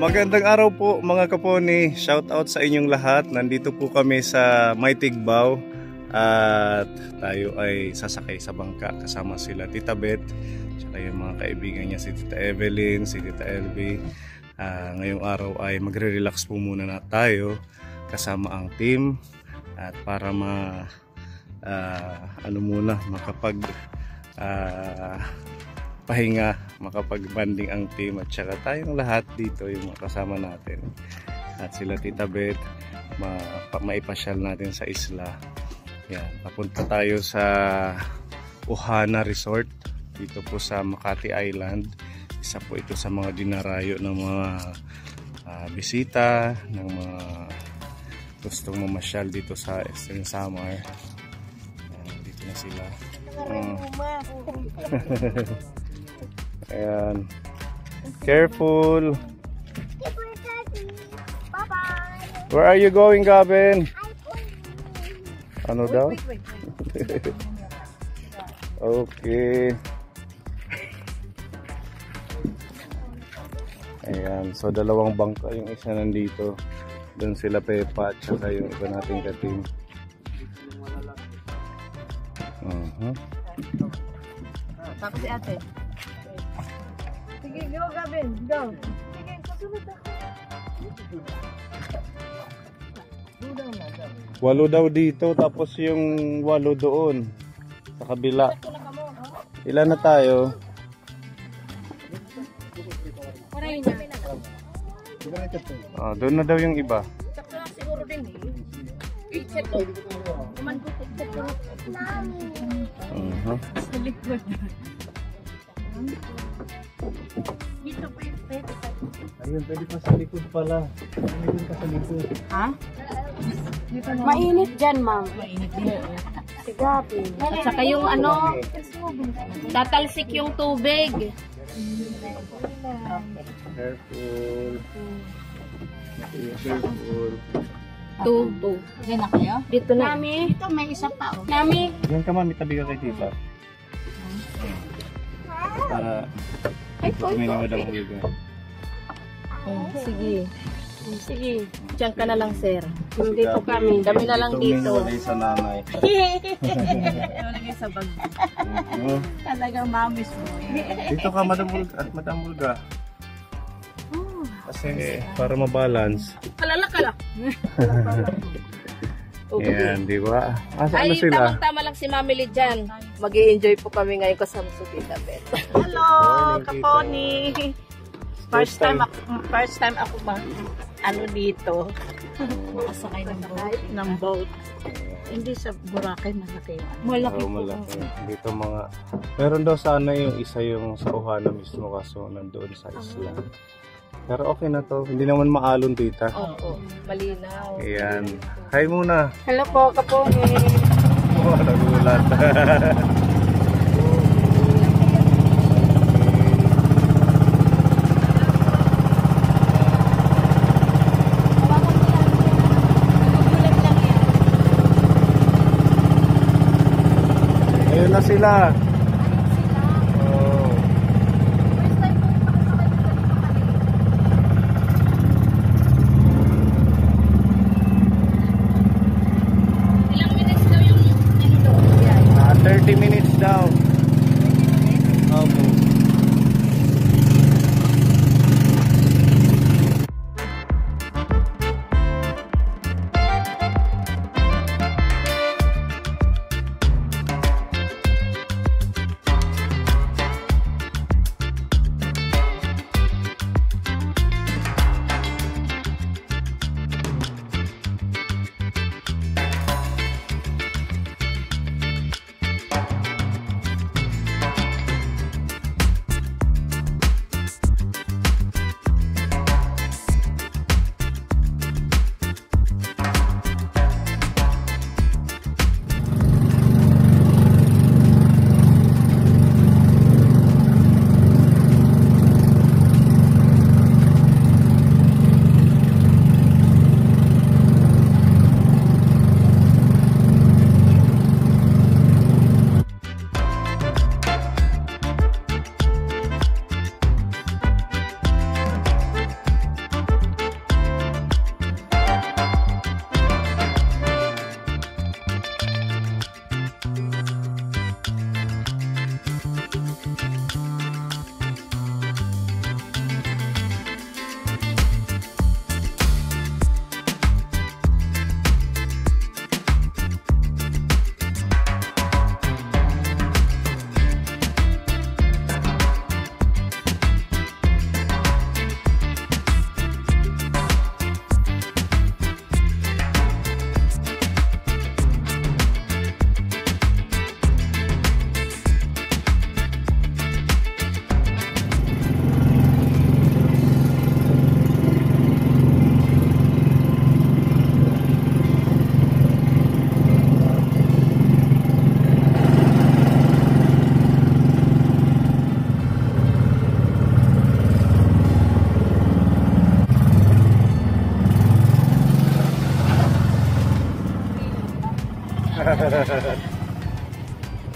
Magandang araw po mga kaponi. Shout out sa inyong lahat. Nandito po kami sa May Tigbaw at tayo ay sasakay sa bangka kasama sila Tita Beth at yung mga kaibigan niya si Tita Evelyn, si Tita Elvie. Ngayong araw ay magre-relax po muna na tayo kasama ang team at para makapag pahinga, makapag-banding ang team at saka tayong lahat dito yung kasama natin at sila Tita Beth, maipasyal natin sa isla. Yan, papunta tayo sa Ohana Resort dito po sa Makati Island. Isa po ito sa mga dinarayo ng mga bisita, ng mga gustong mamasyal dito sa Eastern Samar. Yan, dito na sila. Ayan. Careful. Bye-bye. Where are you going, Gavin? Ano daw? Okay. Ayan. So, dalawang bangka. Yung isa nandito. Doon sila Pepa at saka yung iba nating ka-team. Tapos si ate. Sige, go Gavin, go. Sige, susunod ako. Walo daw dito, tapos yung walo doon sa kabila. Ilan na tayo? Doon na daw yung iba. Sakto lang siguro din eh. I-check ko. Naman ko check ko. Sa likod. Dito pa yung pwede. Ayun, pwede pa sa likod pala. Ayun pa sa likod. Ha? Mainit dyan, ma'am. Mainit din. Sigapin. At saka yung ano, tatalsik yung tubig. Careful. Careful. Two. Diyan na kayo? Dito na. Nami. Dito may isa pa oh. Nami. Diyan ka mami, tabi ka kay tita. Para may namadang uliga. Sige. Sige. Diyan ka na lang, sir. Dito kami. Dami na lang dito. Ito sa nanay. Walagay sa bag. Talagang mamis mo. Dito ka, Madam Bulga. Kasi para mabalance. Kalala ka lang. Yan, di ba? Ay, ano sila? tamang-tama lang si Mami Lee dyan. Mag-i-enjoy po kami ngayon kasama sa Tita Beth. Hello, Kaponi. First time ako ano dito. Makasakay ng boat. Hindi sa Boracay, malaki. Malaki po. Malaki. Dito mga... Meron daw sana yung isa yung sa Ohana mismo kaso nandoon sa isla. Pero okay na to. Hindi naman maalon, tita. Oo, malinaw. Ayan. Hi muna. Hello po, Kaponi. Oh, nagulat. Ayun na sila. Ilang minutes daw yung endo? 30 minutes daw. Okay.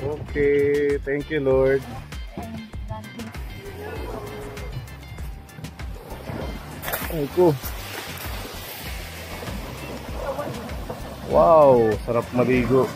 Okay, thank you Lord. Ay ko. Wow, sarap maligo.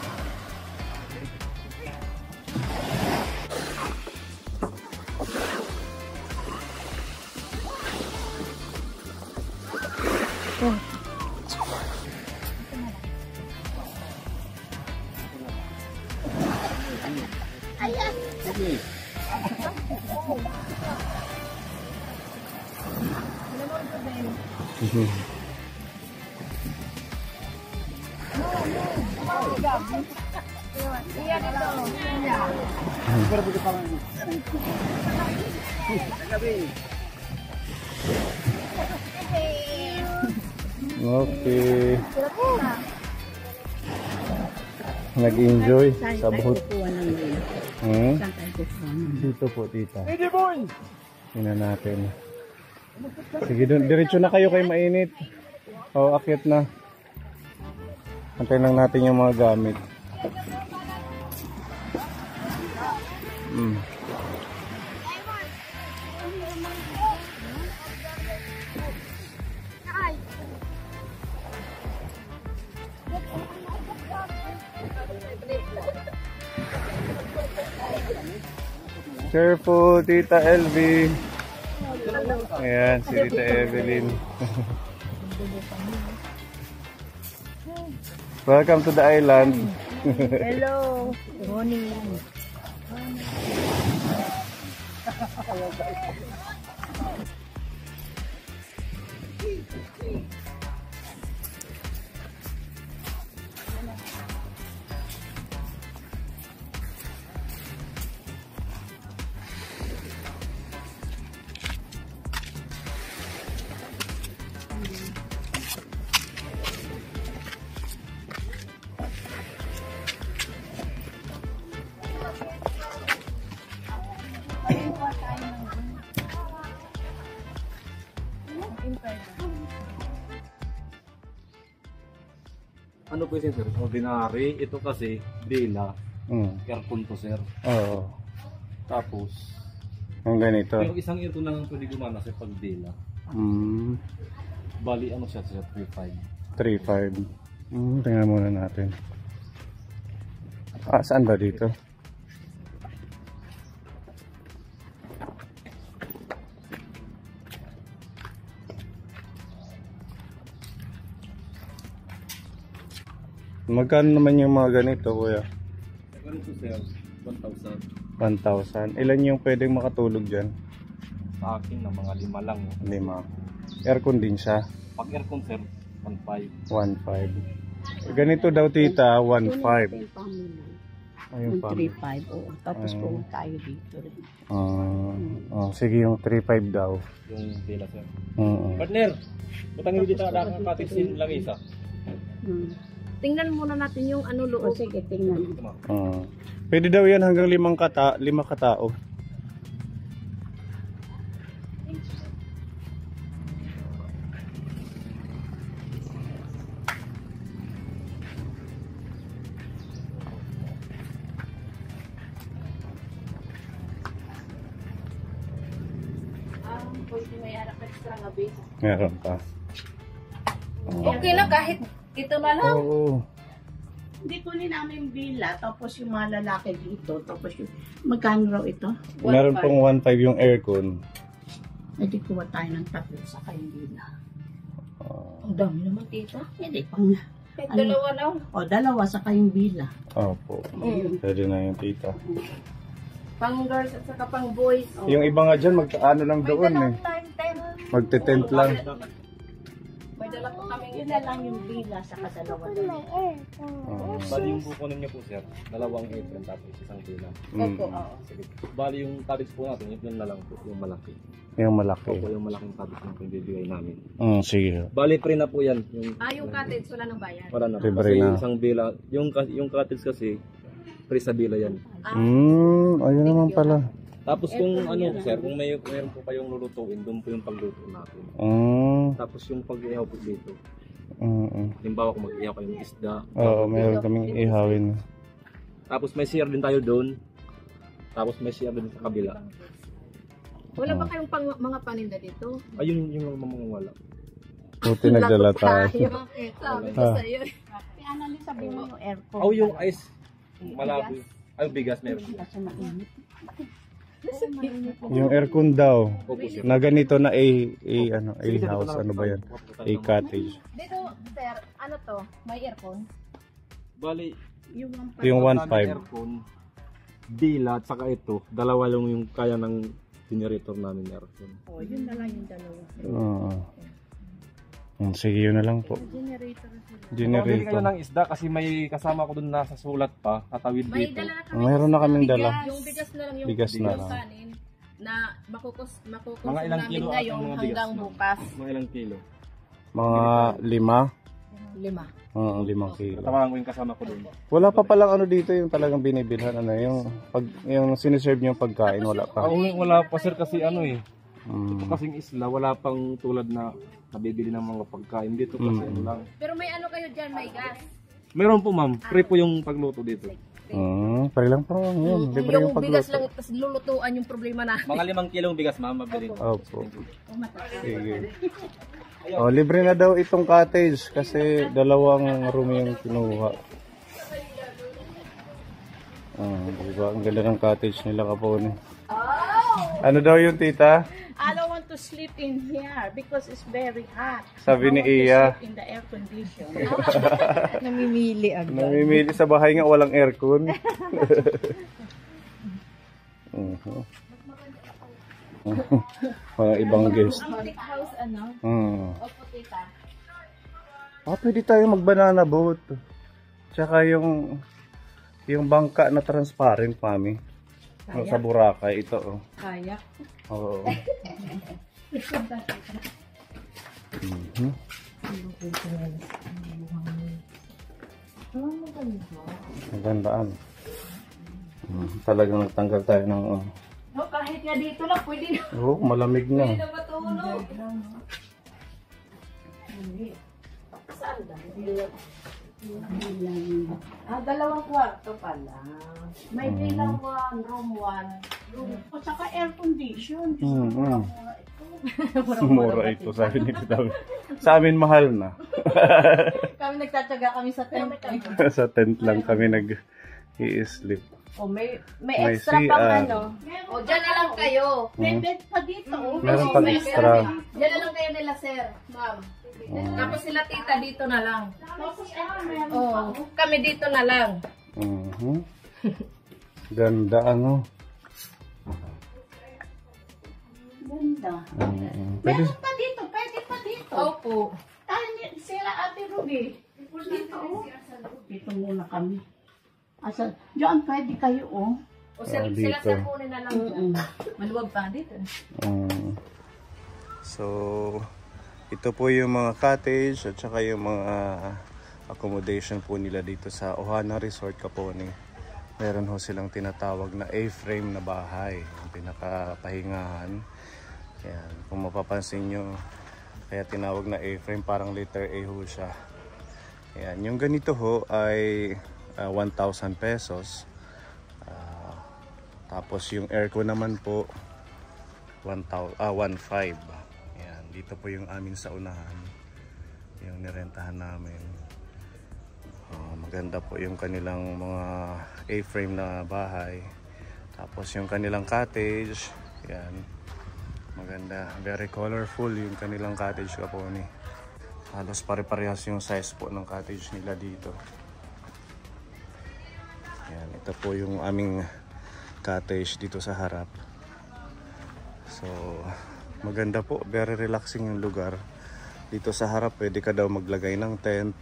Okay. Nag-enjoy sa buhot. Dito po, tita. Tingnan natin. Sige, diretso na kayo kay mainit. O, akyat na. Antayin lang natin yung mga gamit. Careful, Tita LV. Ayan, si Tita Evelyn. Welcome to the island. Hello. Good morning. Ano po yun, sir? Ordinary. Ito kasi, Dela. Aircon to, sir. Oo. Tapos, Ang ganito. yung isang aircon lang ang pwede gumana sa pag Dela. Bali, ano siya, sir? 3.5. 3.5. Tingnan muna natin. Saan ba dito? Magkano naman yung mga ganito, kuya? Ganito, sir. 1,000. 1,000. Ilan yung pwedeng makatulog dyan? Sa akin, na mga 5 lang. 5. Aircon din siya. Pag aircon, sir, 1.5. 1.5. Ganito daw, tita, 1.5. Ayun pa. 3.5. Oo. Tapos kung tayo dito rin. Sige, yung 3.5 daw. Yung Dela, sir. Oo. Partner, butangin dito na ang patisin lang isa. Tingnan muna natin yung ano loob. Sige, tingnan. Pwede daw yan hanggang 5 katao. Pwede may harap extra gabi. Meron pa. Okay na kahit ito na lang. Oo. Hindi kunin namin bila, tapos yung mga lalaki dito, tapos yung, magkano raw ito? Meron pong 1.5 yung aircon. Eh di kuha tayo ng tatlo sa kayong bila. Ang dami naman tita. Hindi pang, Kahit dalawa lang. o dalawa sa kayong bila. Opo. Pwede na yung tita. Pang girls at saka pang boys. Yung iba nga dyan, ano lang May doon eh. dalawang time 10. Magte-tent lang. May dala po kami Yun na lang yung bila sa kadalawa doon. Bali yung kukunin niyo po, sir. 2 apron tapos isang Dela. Opo, oo. Sige. Bali yung tablets po natin, yun na lang po, yung malaki. Yung malaki. Opo, yung malaking tablets na pinibigay namin. Sige. Bali, pre na po yan. Yung cottage wala nang bayad. Wala na. Libre Kasi na. yung isang bila, yung cottage kasi, pre sa bila yan. Ayun naman pala. Tapos kung ano, sir, kung mayroon po kayong lulutuin, doon po yung pagluto natin. Tapos yung pag-ihaw po dito. Halimbawa kung mag-ihaw kayo ng isda. Oo, meron kaming ihawin. Tapos may CR din tayo doon. Tapos may CR din sa kabila. Wala ba kayong mga paninda dito? Ayun yung mga wala. Buti nagdala tayo. Sabi ko sa'yo. Kaya namin sabi mo yung aircon. Oh, yung ice. Malabo. Ay, bigas meron. Kasi mainit. Yung aircon daw. Opo, sir. Na ganito na a house, ano ba yan? A cottage. Dito, sir, ano to? May aircon? Bali, Yung ang 1.5. aircon, dila at saka ito, dalawa yung kaya ng generator namin aircon. Oh, yun na lang yung dalawa. Oo. Sige, yun na lang po. Generator sila. Bumili kayo Generator. ng isda kasi may kasama ko dun nasa sulat pa, katawid May dito. dala na kami. Mayroon na kaming dala. Yung bigas na lang yung Bigas na yung lang. kanin na makukos Mga ilang namin kilo at ngayon ang mga bigas hanggang na? bukas. Mga ilang kilo. Mga 5. 5. 5 kilo. Tawagan ko yung kasama ko dun. Wala pa palang ano dito yung talagang binibilhan. Ano, yung siniserve niyo yung pagkain, wala pa. Wala pa sir kasi ano eh. Mm. Kasing isla, wala pang tulad na nabibili ng mga pagkain dito kasi ano lang. Pero may ano kayo dyan, may gas. Meron po ma'am, free po yung pagluto dito. Pare lang po yun. Libre yung Yung bigas pagluto. lang, tapos lulutuan yung problema na. Mga 5 kilong bigas ma'am, mabili. Opo. Sige. Oh, libre na daw itong cottage kasi 2 room yung kinuha. Diba? Ang ganda ng cottage nila Kapone. Ano daw yung tita? I don't want to sleep in here because it's very hot. Sabi ni I want to Iya. sleep in the air condition. Namimili agad. Namimili sa bahay nga walang aircon. Mga ibang guest. Antique house, ano? Opo, tita. Pwede tayo mag-banana boat. Tsaka yung bangka na transparent, mami. Sa Boracay, ito. Oh. Kaya. Oo. Magandaan. Talagang nagtanggal tayo ng... No, kahit nga dito lang, pwede na. malamig na. Pwede na matulog. Saan ba? Dalawang kwarto pala. May bilang 1, room 1. O saka air condition. Mura ito, sabi ni Tita. Sa amin mahal na. Kami nagtatsaga kami sa tent. Sa tent lang kami nag-i-sleep. O may May extra pang CR. ano. O dyan na lang kayo. May bed pa dito. Oh. Meron pang extra. Dyan na lang kayo nila sir, ma'am. Tapos sila tita dito na lang. Tapos meron Oh, kami dito na lang. Ganda ano. ganda. Pwede, Meron pa dito, pwede pa dito. Opo. Sila Ate Ruby. Dito, oh. Dito muna kami. Asa, diyan pwede kayo, oh. O sila dito. sir kunin na lang dyan. Maluwag pa dito. So, ito po yung mga cottage at saka yung mga accommodation po nila dito sa Ohana Resort Kapone. Meron ho silang tinatawag na A-frame na bahay, ang pinakapahingahan. Yan, kung mapapansin nyo, kaya tinawag na A-frame, parang letter A ho siya. Yan, yung ganito ho ay 1,000 pesos. Tapos yung aircon naman po 1,500. Yan, dito po yung amin sa unahan. Yung nirentahan namin. Maganda po yung kanilang mga A-frame na bahay. Tapos yung kanilang cottage. Yan. Maganda. Very colorful yung kanilang cottage Kapone. Halos pare-parehas yung size po ng cottage nila dito. Yan. Ito po yung aming cottage dito sa harap. So, maganda po. Very relaxing yung lugar. Dito sa harap, pwede ka daw maglagay ng tent.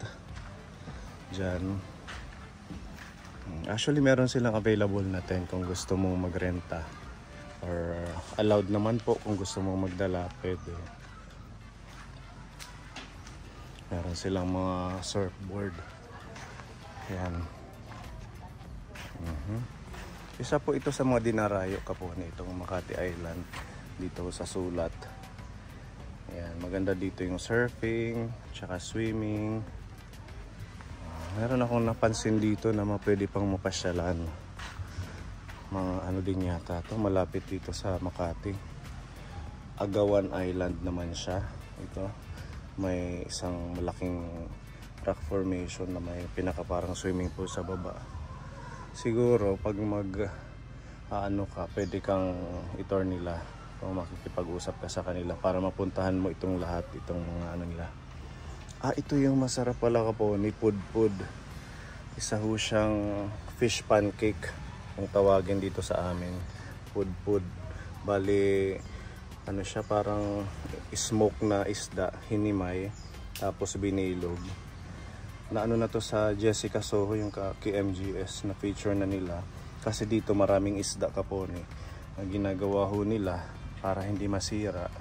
Diyan. Actually, meron silang available na tent kung gusto mong magrenta. Or allowed naman po kung gusto mong magdala, pwede. Meron silang mga surfboard. Ayan. Isa po ito sa mga dinarayo Kapone, itong Makati Island dito sa Sulat. Ayan, maganda dito yung surfing, tsaka swimming. meron akong napansin dito na pwede pang mapasyalan. Mga ano din yata to, malapit dito sa Makati. Agawan Island naman siya. Ito, may isang malaking rock formation na may pinaka parang swimming pool sa baba. Siguro pag ano ka, pwede kang i-tour nila kung makikipag-usap ka sa kanila para mapuntahan mo itong lahat, itong mga ano nila. Ito yung masarap pala Kaponi, pudpud. Isa ho siyang fish pancake kung tawagin dito sa amin, pudpud. Bali ano siya, parang smoke na isda, hinimay, tapos binilog. Na ano na to sa Jessica Soho, yung KMGS na feature na nila. Kasi dito maraming isda Kaponi. Ang ginagawa ho nila para hindi masira,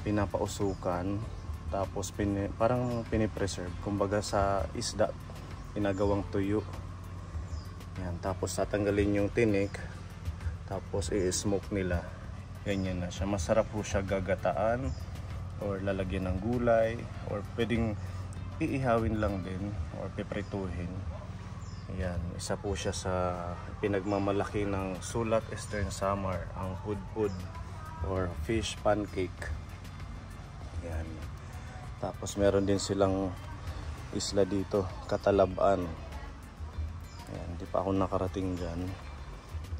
pinapausukan, tapos parang pinipreserve. Kumbaga sa isda, ginagawang tuyo. Yan, tapos tatanggalin yung tinik, tapos i-smoke nila. Ganyan na siya. Masarap po siya gagataan or lalagyan ng gulay or pwedeng iihawin lang din or piprituhin. Yan, isa po siya sa pinagmamalaki ng Sulat Eastern Samar, ang pudpud or fish pancake. Yan. Tapos meron din silang isla dito, Katalabaan. Yan, di pa ako nakarating dyan.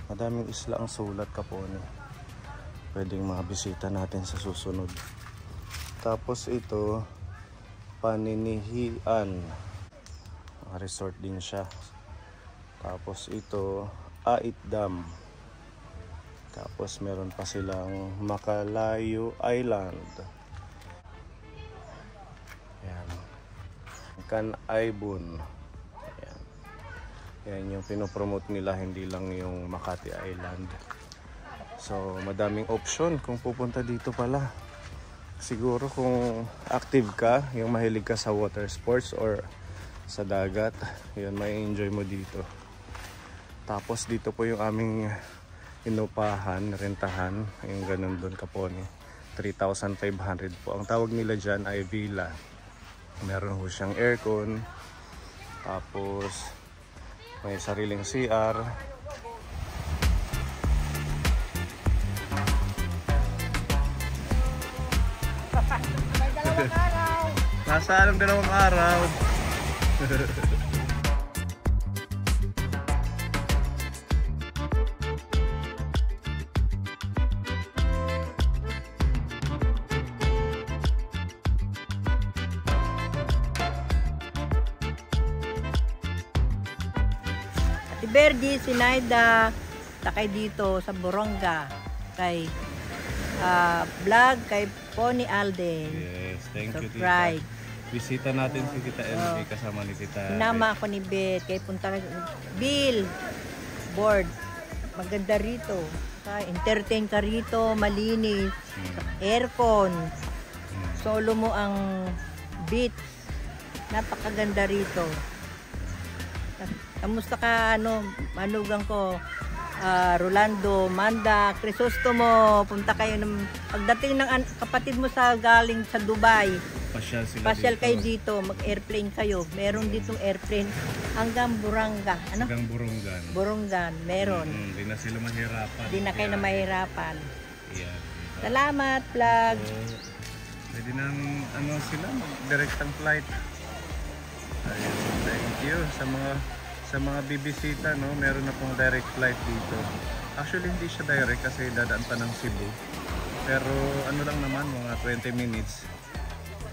Madaming isla ang Sulat Kaponi. Pwedeng mabisita natin sa susunod. Tapos ito, Paninihian, resort din siya. Tapos ito, Ait Dam. Tapos meron pa silang Makalayo Island. Ayan. Kanaybon. Ayan. Yan yung pinopromote nila, hindi lang yung Makati Island. So madaming option kung pupunta dito pala. Siguro kung active ka, yung mahilig ka sa water sports or sa dagat, yun, may enjoy mo dito. Tapos dito po yung aming inupahan, rentahan, yung ganun doon Kaponi, 3,500 po. Ang tawag nila dyan ay villa. Meron ho siyang aircon, tapos may sariling CR. Nasa anong 2 araw? Si Bergie, si Naida, takay dito sa Boronga. Kay vlog kay Pony Alden. Yes, thank you Subscribe. Tita. Bisita natin si Tita MJ kasama ni Tita. Sinama ako ni Beth, kay punta Bill, board. Maganda rito. Entertain ka rito, malinis. Aircon. Solo mo ang beach. Napakaganda rito. Kamusta ka, manugang ko? Rolando, Manda, Crisostomo, punta kayo pagdating ng kapatid mo sa galing sa Dubai, pasyal kayo dito, mag-airplane kayo. Meron ditong airplane hanggang Buranga. Hanggang Borongan. Borongan, meron. Hindi na sila mahirapan. Hindi na kayo na mahirapan. Yeah, Salamat, vlog. so, pwede nang sila mag-directang flight. Ayun, thank you sa mga bibisita, no? Meron na pong direct flight dito. Actually hindi siya direct kasi dadaan pa ng Cebu, pero ano lang naman, mga 20 minutes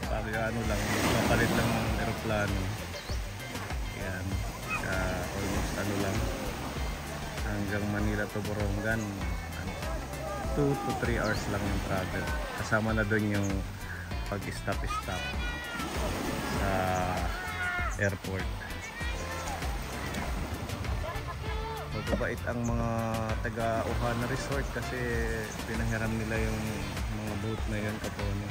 pag papalit lang ng aeroplano. Yan, almost lang hanggang Manila to Borongan, 2 to 3 hours lang yung travel, kasama na doon yung pag-stop sa airport. Mababait ang mga taga Ohana Resort kasi pinahiram nila yung mga boat na yun Kaponi.